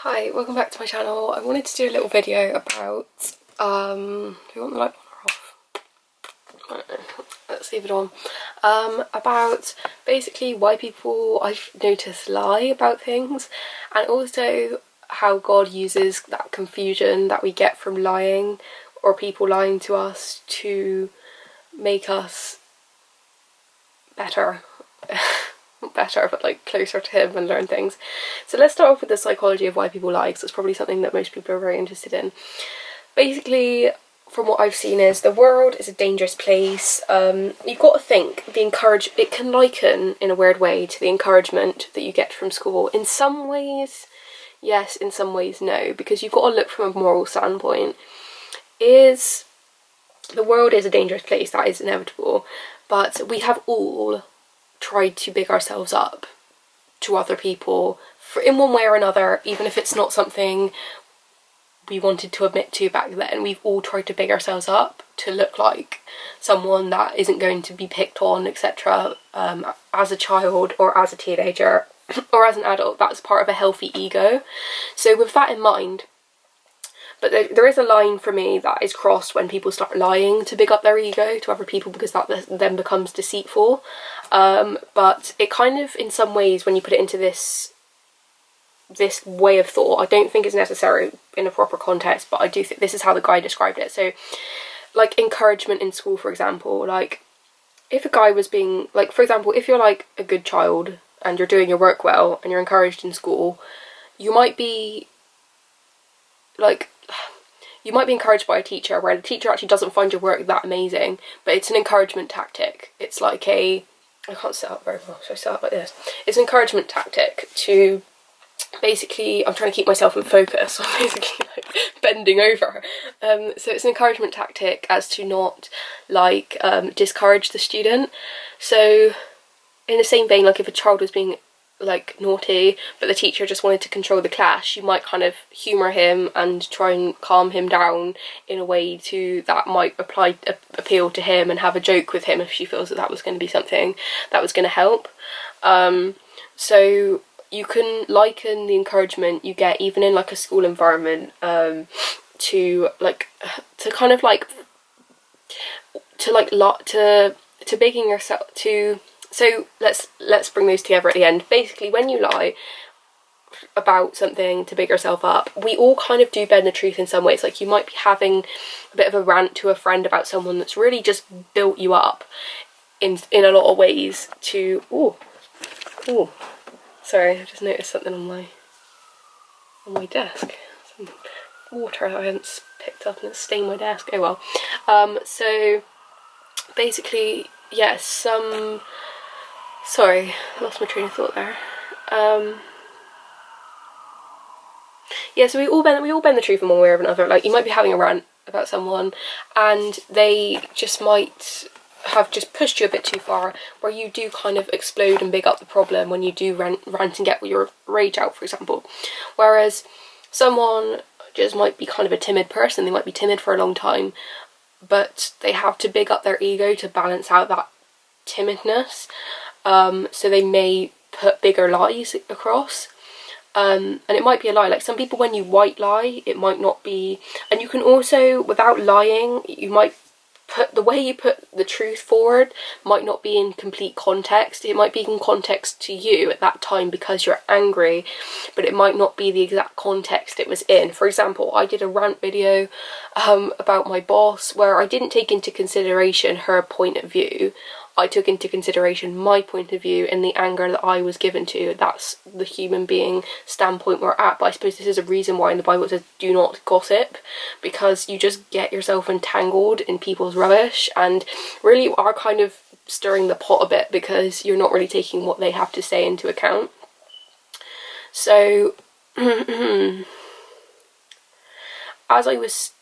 Hi, welcome back to my channel. I wanted to do a little video about, do you want the light on or off? I don't know, let's leave it on. About basically why people, I've noticed, lie about things, and also how God uses that confusion that we get from lying, or people lying to us, to make us better. Not better, but like closer to him and learn things. So let's start off with the psychology of why people lie, because it's probably something that most people are very interested in. Basically, from what I've seen, is the world is a dangerous place. You've got to think it can liken in a weird way to the encouragement that you get from school. In some ways yes, in some ways no, because you've got to look from a moral standpoint. The world is a dangerous place, that is inevitable, but we have all tried to big ourselves up to other people in one way or another, even if it's not something we wanted to admit to back then. We've all tried to big ourselves up to look like someone that isn't going to be picked on, etc. As a child or as a teenager or as an adult. That's part of a healthy ego. So with that in mind, but there is a line for me that is crossed when people start lying to big up their ego to other people, because that then becomes deceitful. But it kind of, in some ways, when you put it into this way of thought, I don't think it's necessary in a proper context, but I do think this is how the guy described it. So, like, encouragement in school, for example, like, if a guy was being, like, for example, if you're, like, a good child and you're doing your work well and you're encouraged in school, you might be, like, encouraged by a teacher where the teacher actually doesn't find your work that amazing, but it's an encouragement tactic. It's like I can't sit up very well, so I sit up like this. It's an encouragement tactic to basically, I'm trying to keep myself in focus, so I'm basically like bending over. So it's an encouragement tactic as to not like discourage the student. So in the same vein, like if a child was being like naughty but the teacher just wanted to control the class, you might kind of humour him and try and calm him down in a way that might appeal to him, and have a joke with him if she feels that was going to be something that was going to help. So you can liken the encouragement you get even in like a school environment to bigging yourself to. So let's bring those together at the end. Basically, when you lie about something to big yourself up, we all kind of do bend the truth in some ways. Like, you might be having a bit of a rant to a friend about someone that's really just built you up in a lot of ways to... Ooh, sorry, I just noticed something on my desk. Some water that I hadn't picked up and it's stained my desk. Oh well. So basically, yes, sorry, I lost my train of thought there. Yeah, so we all bend the truth in one way or another. Like, you might be having a rant about someone and they just might have just pushed you a bit too far, where you do kind of explode and big up the problem when you do rant and get your rage out, for example. Whereas someone just might be kind of a timid person, they might be timid for a long time, but they have to big up their ego to balance out that timidness. So they may put bigger lies across, and it might be a lie. Like, some people, when you white lie, it might not be, and you can also, without lying, you might the way you put the truth forward might not be in complete context. It might be in context to you at that time because you're angry, but it might not be the exact context it was in. For example, I did a rant video about my boss where I didn't take into consideration her point of view. I took into consideration my point of view and the anger that I was given to. That's the human being standpoint we're at. But I suppose this is a reason why in the Bible it says do not gossip, because you just get yourself entangled in people's rubbish and really are kind of stirring the pot a bit, because you're not really taking what they have to say into account. So as I was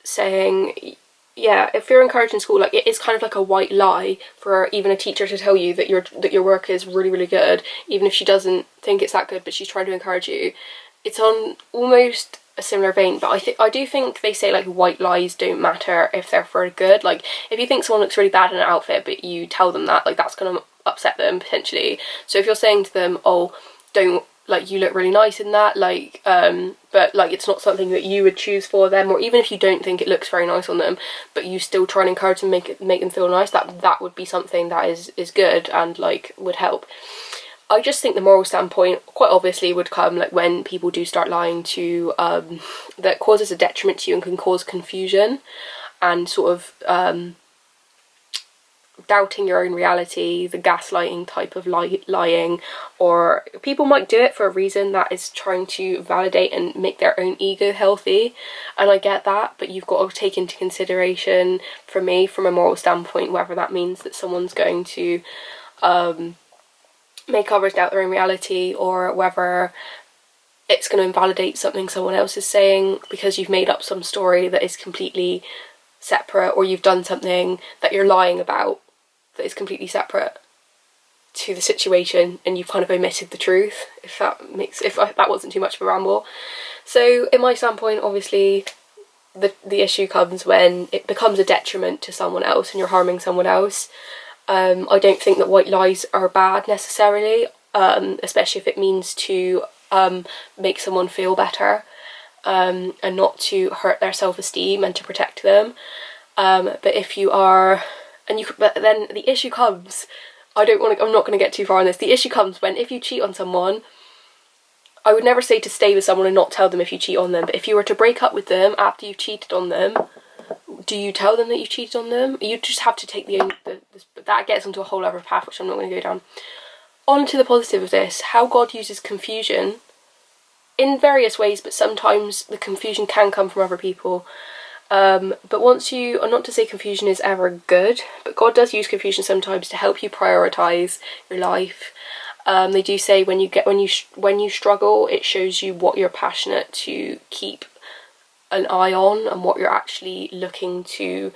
saying, yeah, if you're encouraged in school, like, it is kind of like a white lie for even a teacher to tell you that your work is really, really good, even if she doesn't think it's that good, but she's trying to encourage you. It's on almost a similar vein, but I do think they say, like, white lies don't matter if they're for good. Like, if you think someone looks really bad in an outfit, but you tell them that, like, that's gonna upset them potentially. So if you're saying to them, oh, don't like you look really nice in that, like but like it's not something that you would choose for them, or even if you don't think it looks very nice on them but you still try and encourage them, make them feel nice, that would be something that is good and like would help. I just think the moral standpoint quite obviously would come like when people do start lying to that causes a detriment to you and can cause confusion and sort of doubting your own reality, the gaslighting type of lying, or people might do it for a reason that is trying to validate and make their own ego healthy, and I get that, but you've got to take into consideration, for me, from a moral standpoint, whether that means that someone's going to make others doubt their own reality, or whether it's going to invalidate something someone else is saying because you've made up some story that is completely separate, or you've done something that you're lying about that is completely separate to the situation and you've kind of omitted the truth, if that wasn't too much of a ramble. So in my standpoint, obviously the issue comes when it becomes a detriment to someone else and you're harming someone else. I don't think that white lies are bad necessarily, especially if it means to make someone feel better and not to hurt their self-esteem and to protect them. But if you are, but then the issue comes, I'm not going to get too far on this. The issue comes when, if you cheat on someone, I would never say to stay with someone and not tell them if you cheat on them, but if you were to break up with them after you've cheated on them, do you tell them that you cheated on them? You just have to take that gets onto a whole other path, which I'm not going to go down. On to the positive of this, how God uses confusion in various ways, but sometimes the confusion can come from other people. But not to say confusion is ever good, but God does use confusion sometimes to help you prioritise your life. They do say when you struggle, it shows you what you're passionate to keep an eye on and what you're actually looking to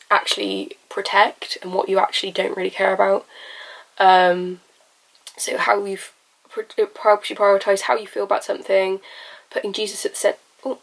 actually protect and what you actually don't really care about. So it helps you prioritise how you feel about something, putting Jesus at the